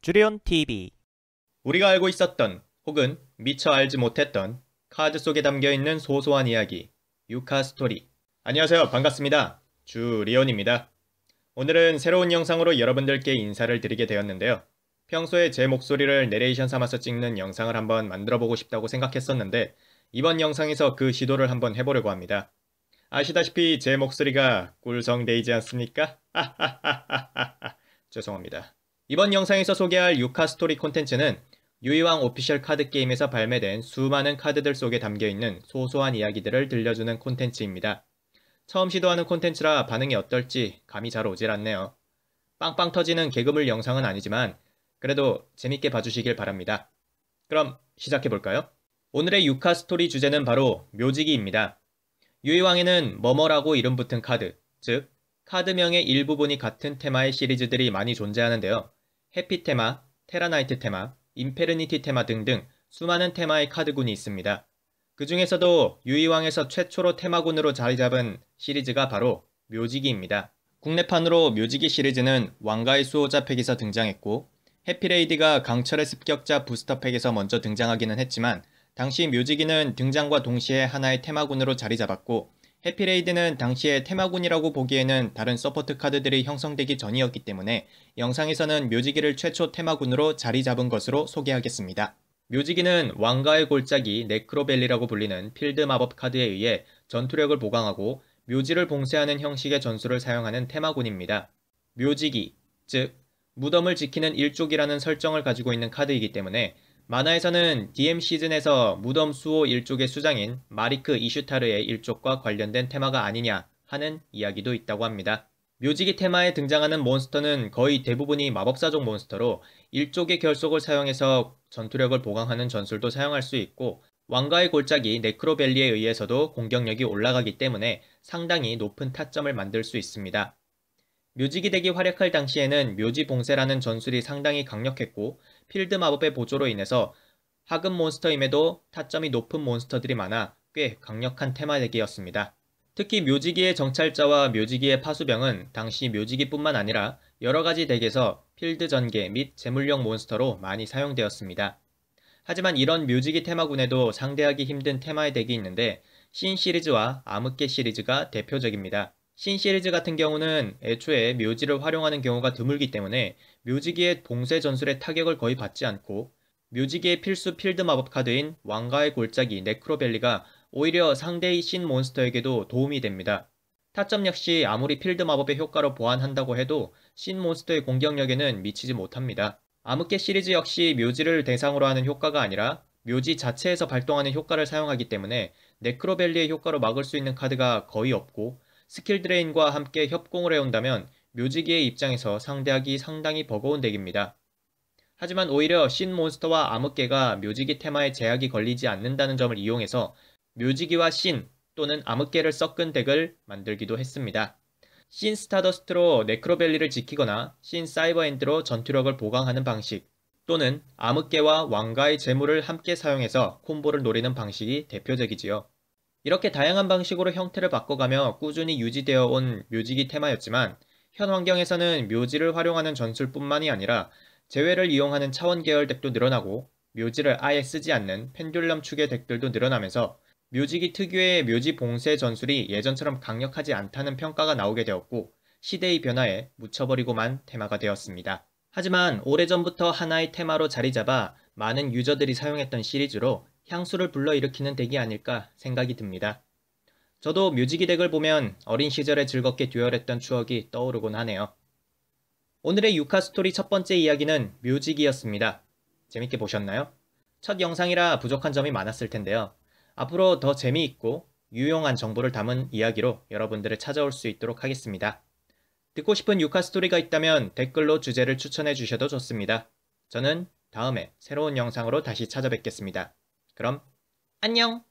주리온 TV. 우리가 알고 있었던 혹은 미처 알지 못했던 카드 속에 담겨있는 소소한 이야기, 유카 스토리. 안녕하세요. 반갑습니다. 주리온입니다. 오늘은 새로운 영상으로 여러분들께 인사를 드리게 되었는데요. 평소에 제 목소리를 내레이션 삼아서 찍는 영상을 한번 만들어보고 싶다고 생각했었는데 이번 영상에서 그 시도를 한번 해보려고 합니다. 아시다시피 제 목소리가 꿀성되지 않습니까? 죄송합니다. 이번 영상에서 소개할 유카 스토리 콘텐츠는 유이왕 오피셜 카드 게임에서 발매된 수많은 카드들 속에 담겨있는 소소한 이야기들을 들려주는 콘텐츠입니다. 처음 시도하는 콘텐츠라 반응이 어떨지 감이 잘 오질 않네요. 빵빵 터지는 개그물 영상은 아니지만 그래도 재밌게 봐주시길 바랍니다. 그럼 시작해볼까요? 오늘의 유카 스토리 주제는 바로 묘지기입니다. 유이왕에는 뭐뭐라고 이름 붙은 카드, 즉 카드명의 일부분이 같은 테마의 시리즈들이 많이 존재하는데요. 해피 테마, 테라나이트 테마, 인페르니티 테마 등등 수많은 테마의 카드군이 있습니다. 그 중에서도 유이왕에서 최초로 테마군으로 자리 잡은 시리즈가 바로 묘지기입니다. 국내판으로 묘지기 시리즈는 왕가의 수호자 팩에서 등장했고 해피레이디가 강철의 습격자 부스터 팩에서 먼저 등장하기는 했지만 당시 묘지기는 등장과 동시에 하나의 테마군으로 자리 잡았고 해피레이드는 당시에 테마군이라고 보기에는 다른 서포트 카드들이 형성되기 전이었기 때문에 영상에서는 묘지기를 최초 테마군으로 자리 잡은 것으로 소개하겠습니다. 묘지기는 왕가의 골짜기 네크로벨리라고 불리는 필드 마법 카드에 의해 전투력을 보강하고 묘지를 봉쇄하는 형식의 전술을 사용하는 테마군입니다. 묘지기, 즉 무덤을 지키는 일족이라는 설정을 가지고 있는 카드이기 때문에 만화에서는 DM 시즌에서 무덤 수호 일족의 수장인 마리크 이슈타르의 일족과 관련된 테마가 아니냐 하는 이야기도 있다고 합니다. 묘지기 테마에 등장하는 몬스터는 거의 대부분이 마법사족 몬스터로 일족의 결속을 사용해서 전투력을 보강하는 전술도 사용할 수 있고 왕가의 골짜기 네크로벨리에 의해서도 공격력이 올라가기 때문에 상당히 높은 타점을 만들 수 있습니다. 묘지기 덱이 활약할 당시에는 묘지 봉쇄라는 전술이 상당히 강력했고 필드 마법의 보조로 인해서 하급 몬스터임에도 타점이 높은 몬스터들이 많아 꽤 강력한 테마 덱이었습니다. 특히 묘지기의 정찰자와 묘지기의 파수병은 당시 묘지기뿐만 아니라 여러가지 덱에서 필드 전개 및 제물용 몬스터로 많이 사용되었습니다. 하지만 이런 묘지기 테마군에도 상대하기 힘든 테마의 덱이 있는데 신 시리즈와 암흑계 시리즈가 대표적입니다. 신 시리즈 같은 경우는 애초에 묘지를 활용하는 경우가 드물기 때문에 묘지기의 봉쇄 전술의 타격을 거의 받지 않고 묘지기의 필수 필드 마법 카드인 왕가의 골짜기 네크로벨리가 오히려 상대의 신 몬스터에게도 도움이 됩니다. 타점 역시 아무리 필드 마법의 효과로 보완한다고 해도 신 몬스터의 공격력에는 미치지 못합니다. 암흑계 시리즈 역시 묘지를 대상으로 하는 효과가 아니라 묘지 자체에서 발동하는 효과를 사용하기 때문에 네크로벨리의 효과로 막을 수 있는 카드가 거의 없고 스킬 드레인과 함께 협공을 해온다면 묘지기의 입장에서 상대하기 상당히 버거운 덱입니다. 하지만 오히려 신 몬스터와 암흑계가 묘지기 테마에 제약이 걸리지 않는다는 점을 이용해서 묘지기와 신 또는 암흑계를 섞은 덱을 만들기도 했습니다. 신 스타더스트로 네크로벨리를 지키거나 신 사이버엔드로 전투력을 보강하는 방식 또는 암흑계와 왕가의 재물을 함께 사용해서 콤보를 노리는 방식이 대표적이지요. 이렇게 다양한 방식으로 형태를 바꿔가며 꾸준히 유지되어 온 묘지기 테마였지만 현 환경에서는 묘지를 활용하는 전술뿐만이 아니라 재회를 이용하는 차원 계열 덱도 늘어나고 묘지를 아예 쓰지 않는 펜듈럼 축의 덱들도 늘어나면서 묘지기 특유의 묘지 봉쇄 전술이 예전처럼 강력하지 않다는 평가가 나오게 되었고 시대의 변화에 묻혀버리고만 테마가 되었습니다. 하지만 오래전부터 하나의 테마로 자리 잡아 많은 유저들이 사용했던 시리즈로 향수를 불러일으키는 덱이 아닐까 생각이 듭니다. 저도 묘지기 덱을 보면 어린 시절에 즐겁게 듀얼했던 추억이 떠오르곤 하네요. 오늘의 유카 스토리 첫 번째 이야기는 묘지기였습니다. 재밌게 보셨나요? 첫 영상이라 부족한 점이 많았을 텐데요. 앞으로 더 재미있고 유용한 정보를 담은 이야기로 여러분들을 찾아올 수 있도록 하겠습니다. 듣고 싶은 유카 스토리가 있다면 댓글로 주제를 추천해 주셔도 좋습니다. 저는 다음에 새로운 영상으로 다시 찾아뵙겠습니다. 그럼 안녕!